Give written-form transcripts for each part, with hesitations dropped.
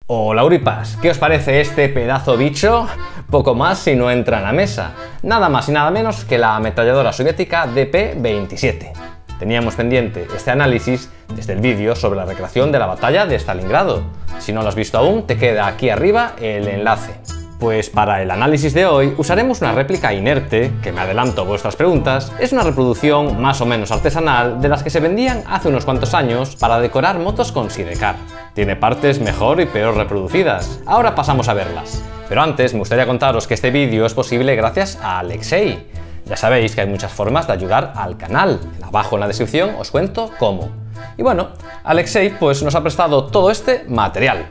Hola Uripas, ¿qué os parece este pedazo bicho? Poco más si no entra en la mesa. Nada más y nada menos que la ametralladora soviética DP-27. Teníamos pendiente este análisis desde el vídeo sobre la recreación de la batalla de Stalingrado. Si no lo has visto aún, te queda aquí arriba el enlace. Pues para el análisis de hoy usaremos una réplica inerte, que me adelanto a vuestras preguntas, es una reproducción más o menos artesanal de las que se vendían hace unos cuantos años para decorar motos con sidecar. Tiene partes mejor y peor reproducidas. Ahora pasamos a verlas. Pero antes me gustaría contaros que este vídeo es posible gracias a Alexei. Ya sabéis que hay muchas formas de ayudar al canal. Abajo en la descripción os cuento cómo. Y bueno, Alexei pues nos ha prestado todo este material.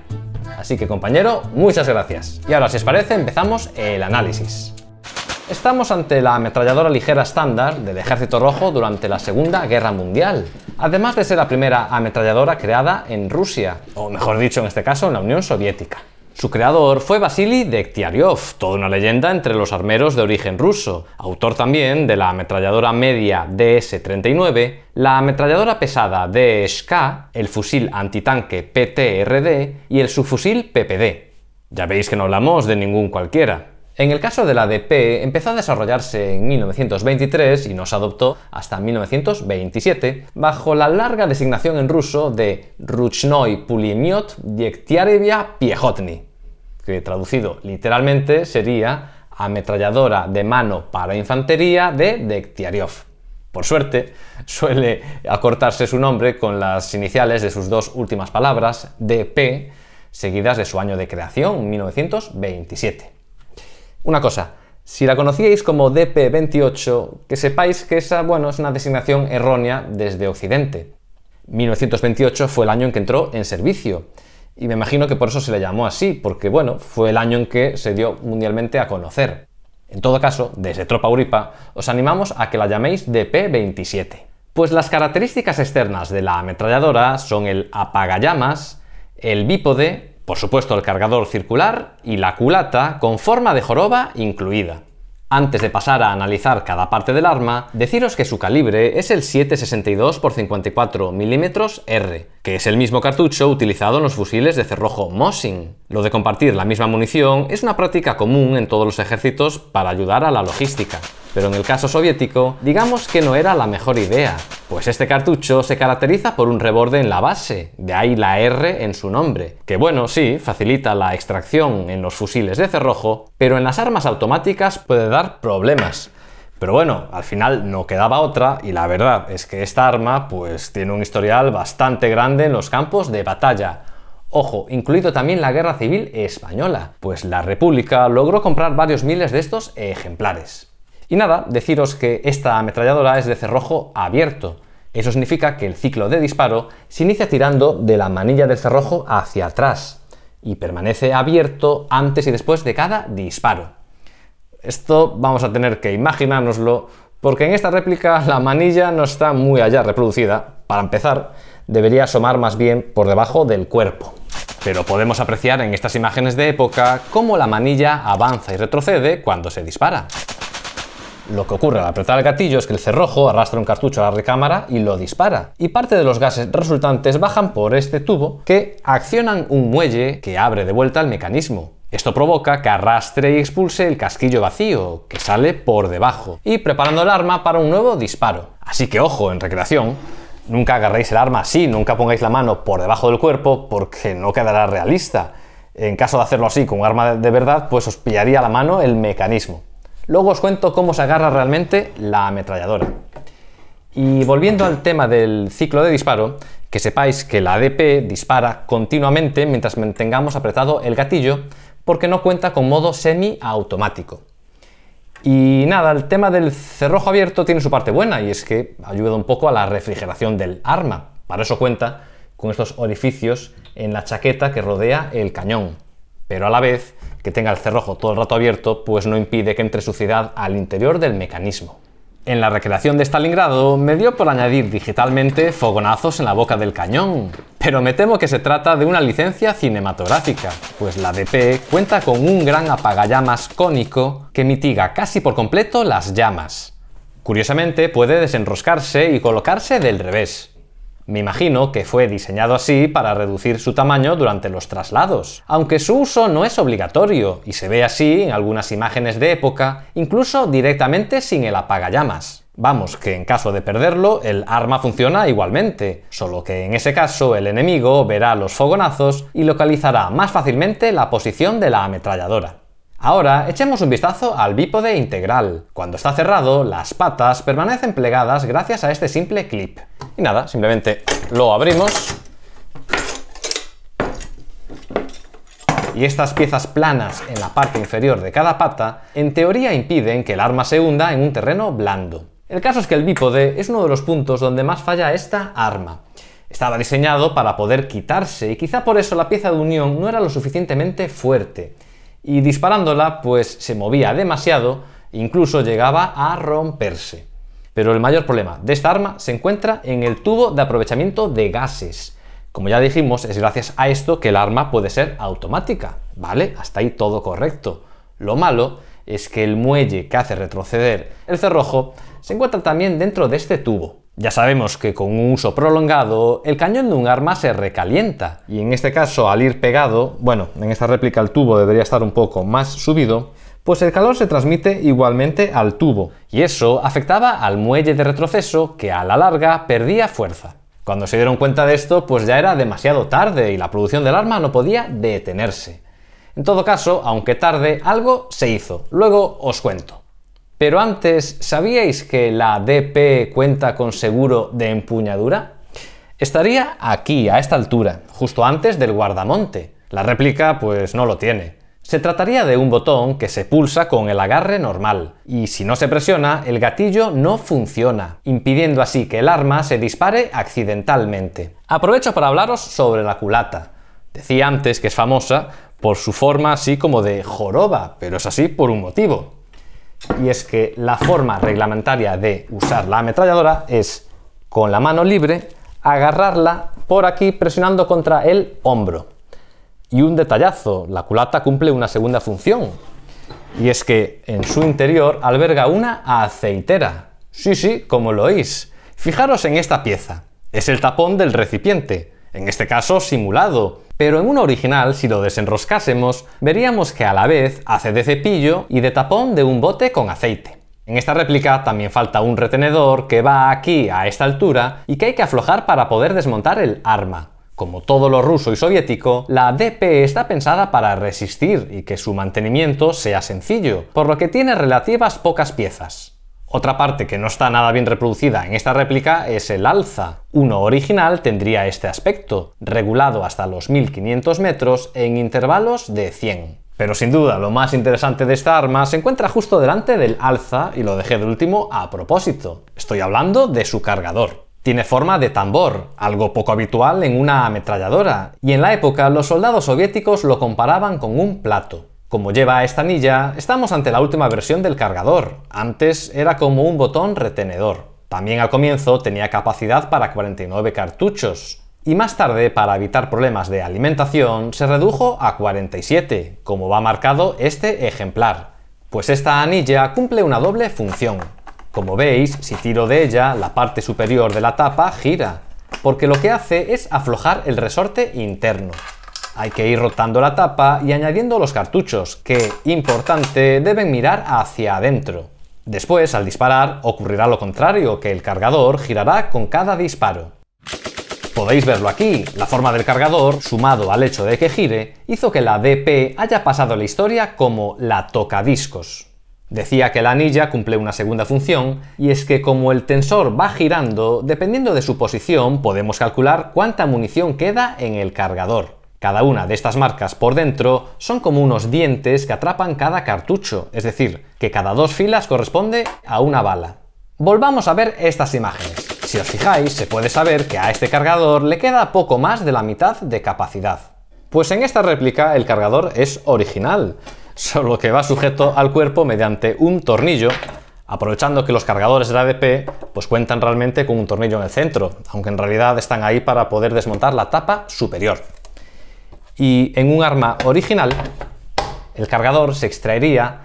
Así que compañero, muchas gracias. Y ahora si os parece empezamos el análisis. Estamos ante la ametralladora ligera estándar del Ejército Rojo durante la Segunda Guerra Mundial, además de ser la primera ametralladora creada en Rusia, o mejor dicho en este caso en la Unión Soviética. Su creador fue Vasily Degtyaryov, toda una leyenda entre los armeros de origen ruso, autor también de la ametralladora media DS-39, la ametralladora pesada DSK, el fusil antitanque PTRD y el subfusil PPD. Ya veis que no hablamos de ningún cualquiera. En el caso de la DP, empezó a desarrollarse en 1923 y no se adoptó hasta 1927, bajo la larga designación en ruso de Ruchnoy Pulemyot Degtyaryevya Piechotny, que traducido literalmente sería ametralladora de mano para infantería de Degtyaryov. Por suerte, suele acortarse su nombre con las iniciales de sus dos últimas palabras, DP, seguidas de su año de creación, 1927. Una cosa, si la conocíais como DP-28, que sepáis que esa, es una designación errónea desde Occidente. 1928 fue el año en que entró en servicio, y me imagino que por eso se le llamó así, porque fue el año en que se dio mundialmente a conocer. En todo caso, desde Tropa Uripa, os animamos a que la llaméis DP-27. Pues las características externas de la ametralladora son el apagallamas, el bípode, por supuesto el cargador circular y la culata con forma de joroba incluida. Antes de pasar a analizar cada parte del arma, deciros que su calibre es el 7,62 x 54 mm R, que es el mismo cartucho utilizado en los fusiles de cerrojo Mosin. Lo de compartir la misma munición es una práctica común en todos los ejércitos para ayudar a la logística. Pero en el caso soviético, digamos que no era la mejor idea, pues este cartucho se caracteriza por un reborde en la base, de ahí la R en su nombre, que sí, facilita la extracción en los fusiles de cerrojo, pero en las armas automáticas puede dar problemas. Pero al final no quedaba otra y la verdad es que esta arma tiene un historial bastante grande en los campos de batalla. Ojo, incluido también la Guerra Civil Española, pues la República logró comprar varios miles de estos ejemplares. Y nada, deciros que esta ametralladora es de cerrojo abierto. Eso significa que el ciclo de disparo se inicia tirando de la manilla del cerrojo hacia atrás y permanece abierto antes y después de cada disparo. Esto vamos a tener que imaginárnoslo porque en esta réplica la manilla no está muy allá reproducida. Para empezar, debería asomar más bien por debajo del cuerpo. Pero podemos apreciar en estas imágenes de época cómo la manilla avanza y retrocede cuando se dispara. Lo que ocurre al apretar el gatillo es que el cerrojo arrastra un cartucho a la recámara y lo dispara, y parte de los gases resultantes bajan por este tubo que accionan un muelle que abre de vuelta el mecanismo. Esto provoca que arrastre y expulse el casquillo vacío, que sale por debajo, y preparando el arma para un nuevo disparo. Así que ojo, en recreación, nunca agarréis el arma así, nunca pongáis la mano por debajo del cuerpo porque no quedará realista. En caso de hacerlo así con un arma de verdad, os pillaría la mano el mecanismo. Luego os cuento cómo se agarra realmente la ametralladora. Y volviendo al tema del ciclo de disparo, que sepáis que la ADP dispara continuamente mientras mantengamos apretado el gatillo porque no cuenta con modo semiautomático. Y nada, el tema del cerrojo abierto tiene su parte buena y es que ayuda un poco a la refrigeración del arma. Para eso cuenta con estos orificios en la chaqueta que rodea el cañón. Pero a la vez, que tenga el cerrojo todo el rato abierto, no impide que entre suciedad al interior del mecanismo. En la recreación de Stalingrado me dio por añadir digitalmente fogonazos en la boca del cañón, pero me temo que se trata de una licencia cinematográfica, pues la DP cuenta con un gran apagallamas cónico que mitiga casi por completo las llamas. Curiosamente puede desenroscarse y colocarse del revés. Me imagino que fue diseñado así para reducir su tamaño durante los traslados, aunque su uso no es obligatorio y se ve así en algunas imágenes de época, incluso directamente sin el apagallamas. Vamos, que en caso de perderlo, el arma funciona igualmente, solo que en ese caso el enemigo verá los fogonazos y localizará más fácilmente la posición de la ametralladora. Ahora echemos un vistazo al bípode integral. Cuando está cerrado, las patas permanecen plegadas gracias a este simple clip. Y nada, simplemente lo abrimos. Y estas piezas planas en la parte inferior de cada pata, en teoría impiden que el arma se hunda en un terreno blando. El caso es que el bípode es uno de los puntos donde más falla esta arma. Estaba diseñado para poder quitarse y quizá por eso la pieza de unión no era lo suficientemente fuerte. Y disparándola pues se movía demasiado, incluso llegaba a romperse. Pero el mayor problema de esta arma se encuentra en el tubo de aprovechamiento de gases. Como ya dijimos, es gracias a esto que el arma puede ser automática, ¿vale? Hasta ahí todo correcto. Lo malo es que el muelle que hace retroceder el cerrojo se encuentra también dentro de este tubo. Ya sabemos que con un uso prolongado, el cañón de un arma se recalienta, y en este caso, al ir pegado, bueno, en esta réplica el tubo debería estar un poco más subido, pues el calor se transmite igualmente al tubo, y eso afectaba al muelle de retroceso que a la larga perdía fuerza. Cuando se dieron cuenta de esto, pues ya era demasiado tarde y la producción del arma no podía detenerse. En todo caso, aunque tarde, algo se hizo. Luego os cuento. Pero antes, ¿sabíais que la DP cuenta con seguro de empuñadura? Estaría aquí, a esta altura, justo antes del guardamonte. La réplica, pues no lo tiene. Se trataría de un botón que se pulsa con el agarre normal, y si no se presiona, el gatillo no funciona, impidiendo así que el arma se dispare accidentalmente. Aprovecho para hablaros sobre la culata. Decía antes que es famosa por su forma así como de joroba, pero es así por un motivo. Y es que la forma reglamentaria de usar la ametralladora es, con la mano libre, agarrarla por aquí presionando contra el hombro. Y un detallazo, la culata cumple una segunda función, y es que en su interior alberga una aceitera. Sí, como lo oís. Fijaros en esta pieza. Es el tapón del recipiente, en este caso simulado, pero en una original, si lo desenroscásemos, veríamos que a la vez hace de cepillo y de tapón de un bote con aceite. En esta réplica también falta un retenedor que va aquí a esta altura y que hay que aflojar para poder desmontar el arma. Como todo lo ruso y soviético, la DP está pensada para resistir y que su mantenimiento sea sencillo, por lo que tiene relativas pocas piezas. Otra parte que no está nada bien reproducida en esta réplica es el alza. Uno original tendría este aspecto, regulado hasta los 1500 metros en intervalos de 100. Pero sin duda lo más interesante de esta arma se encuentra justo delante del alza y lo dejé de último a propósito. Estoy hablando de su cargador. Tiene forma de tambor, algo poco habitual en una ametralladora, y en la época los soldados soviéticos lo comparaban con un plato. Como lleva esta anilla, estamos ante la última versión del cargador. Antes era como un botón retenedor. También al comienzo tenía capacidad para 49 cartuchos. Y más tarde, para evitar problemas de alimentación, se redujo a 47, como va marcado este ejemplar. Pues esta anilla cumple una doble función. Como veis, si tiro de ella, la parte superior de la tapa gira, porque lo que hace es aflojar el resorte interno. Hay que ir rotando la tapa y añadiendo los cartuchos, que, importante, deben mirar hacia adentro. Después, al disparar, ocurrirá lo contrario, que el cargador girará con cada disparo. Podéis verlo aquí, la forma del cargador, sumado al hecho de que gire, hizo que la DP haya pasado a la historia como la tocadiscos. Decía que la anilla cumple una segunda función, y es que como el tensor va girando, dependiendo de su posición, podemos calcular cuánta munición queda en el cargador. Cada una de estas marcas por dentro son como unos dientes que atrapan cada cartucho, es decir, que cada 2 filas corresponde a una bala. Volvamos a ver estas imágenes. Si os fijáis, se puede saber que a este cargador le queda poco más de la mitad de capacidad. Pues en esta réplica el cargador es original, solo que va sujeto al cuerpo mediante un tornillo, aprovechando que los cargadores de la DP pues cuentan realmente con un tornillo en el centro, aunque en realidad están ahí para poder desmontar la tapa superior. Y en un arma original, el cargador se extraería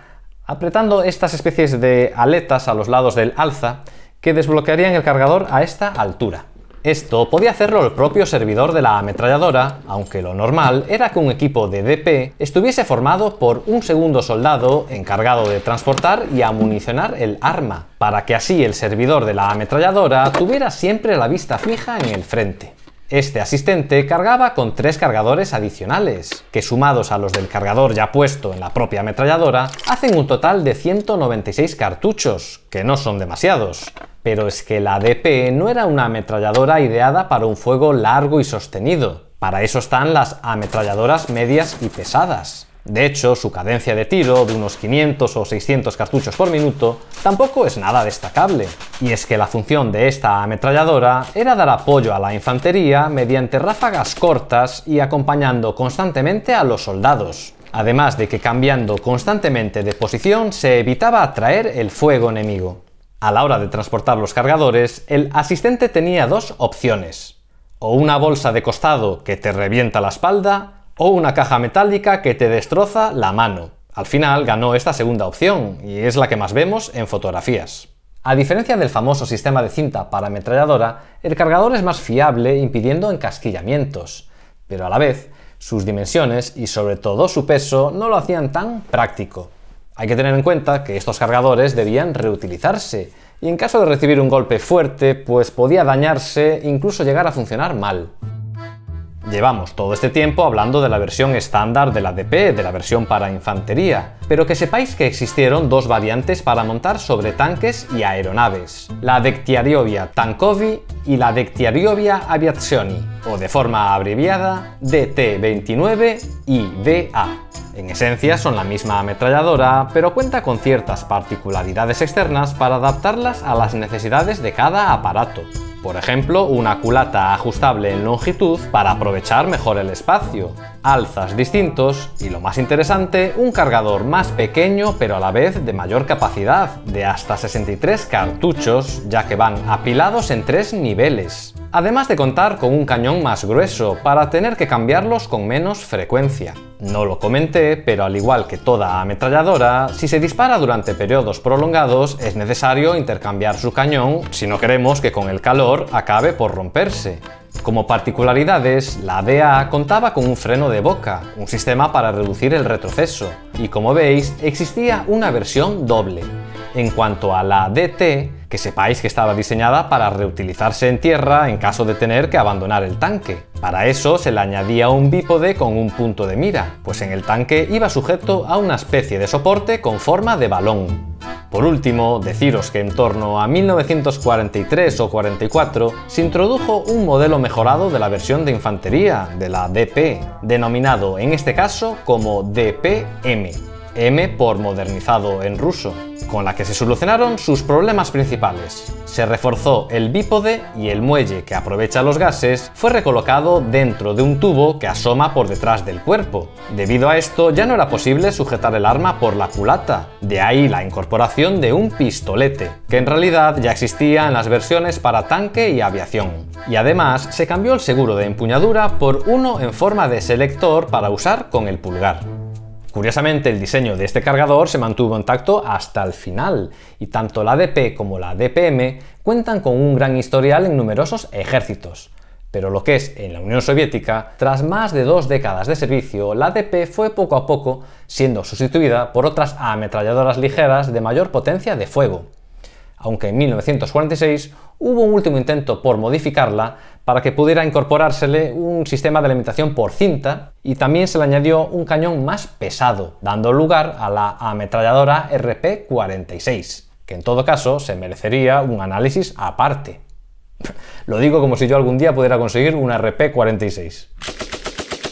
apretando estas especies de aletas a los lados del alza que desbloquearían el cargador a esta altura. Esto podía hacerlo el propio servidor de la ametralladora, aunque lo normal era que un equipo de DP estuviese formado por un segundo soldado encargado de transportar y amunicionar el arma, para que así el servidor de la ametralladora tuviera siempre la vista fija en el frente. Este asistente cargaba con 3 cargadores adicionales, que sumados a los del cargador ya puesto en la propia ametralladora, hacen un total de 196 cartuchos, que no son demasiados. Pero es que la DP no era una ametralladora ideada para un fuego largo y sostenido. Para eso están las ametralladoras medias y pesadas. De hecho, su cadencia de tiro, de unos 500 o 600 cartuchos por minuto, tampoco es nada destacable. Y es que la función de esta ametralladora era dar apoyo a la infantería mediante ráfagas cortas y acompañando constantemente a los soldados. Además de que cambiando constantemente de posición se evitaba atraer el fuego enemigo. A la hora de transportar los cargadores, el asistente tenía 2 opciones. O una bolsa de costado que te revienta la espalda, o una caja metálica que te destroza la mano. Al final ganó esta segunda opción, y es la que más vemos en fotografías. A diferencia del famoso sistema de cinta para ametralladora, el cargador es más fiable impidiendo encasquillamientos, pero a la vez, sus dimensiones y sobre todo su peso no lo hacían tan práctico. Hay que tener en cuenta que estos cargadores debían reutilizarse, y en caso de recibir un golpe fuerte, pues podía dañarse e incluso llegar a funcionar mal. Llevamos todo este tiempo hablando de la versión estándar de la DP, de la versión para infantería, pero que sepáis que existieron 2 variantes para montar sobre tanques y aeronaves, la Degtyaryovia Tankovi y la Degtyaryovia Aviazioni, o de forma abreviada DT-29 y DA. En esencia son la misma ametralladora, pero cuenta con ciertas particularidades externas para adaptarlas a las necesidades de cada aparato. Por ejemplo, una culata ajustable en longitud para aprovechar mejor el espacio, alzas distintos y, lo más interesante, un cargador más pequeño pero a la vez de mayor capacidad, de hasta 63 cartuchos, ya que van apilados en 3 niveles. Además de contar con un cañón más grueso para tener que cambiarlos con menos frecuencia. No lo comenté, pero al igual que toda ametralladora, si se dispara durante periodos prolongados es necesario intercambiar su cañón si no queremos que con el calor acabe por romperse. Como particularidades, la DA contaba con un freno de boca, un sistema para reducir el retroceso, y como veis, existía una versión doble. En cuanto a la DT, que sepáis que estaba diseñada para reutilizarse en tierra en caso de tener que abandonar el tanque. Para eso se le añadía un bípode con un punto de mira, pues en el tanque iba sujeto a una especie de soporte con forma de balón. Por último, deciros que en torno a 1943 o 44 se introdujo un modelo mejorado de la versión de infantería, de la DP, denominado en este caso como DP-M, M por modernizado en ruso, con la que se solucionaron sus problemas principales. Se reforzó el bípode y el muelle que aprovecha los gases fue recolocado dentro de un tubo que asoma por detrás del cuerpo. Debido a esto ya no era posible sujetar el arma por la culata, de ahí la incorporación de un pistolete, que en realidad ya existía en las versiones para tanque y aviación. Y además se cambió el seguro de empuñadura por uno en forma de selector para usar con el pulgar. Curiosamente, el diseño de este cargador se mantuvo intacto hasta el final, y tanto la DP como la DPM cuentan con un gran historial en numerosos ejércitos. Pero lo que es en la Unión Soviética, tras más de 2 décadas de servicio, la DP fue poco a poco siendo sustituida por otras ametralladoras ligeras de mayor potencia de fuego. Aunque en 1946 hubo un último intento por modificarla para que pudiera incorporársele un sistema de alimentación por cinta, y también se le añadió un cañón más pesado, dando lugar a la ametralladora RP-46, que en todo caso se merecería un análisis aparte. Lo digo como si yo algún día pudiera conseguir una RP-46.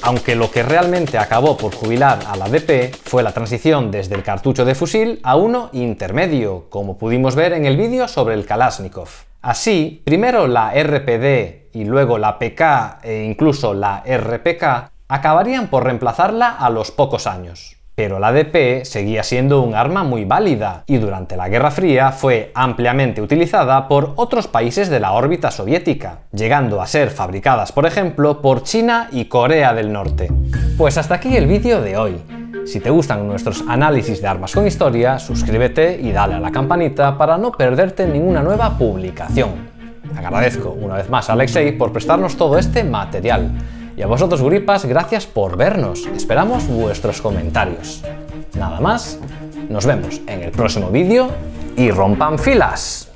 Aunque lo que realmente acabó por jubilar a la DP fue la transición desde el cartucho de fusil a uno intermedio, como pudimos ver en el vídeo sobre el Kalashnikov. Así, primero la RPD y luego la PK e incluso la RPK acabarían por reemplazarla a los pocos años. Pero la DP seguía siendo un arma muy válida y durante la Guerra Fría fue ampliamente utilizada por otros países de la órbita soviética, llegando a ser fabricadas, por ejemplo, por China y Corea del Norte. Pues hasta aquí el vídeo de hoy. Si te gustan nuestros análisis de armas con historia, suscríbete y dale a la campanita para no perderte ninguna nueva publicación. Agradezco una vez más a Alexei por prestarnos todo este material. Y a vosotros, guripas, gracias por vernos. Esperamos vuestros comentarios. Nada más, nos vemos en el próximo vídeo y rompan filas.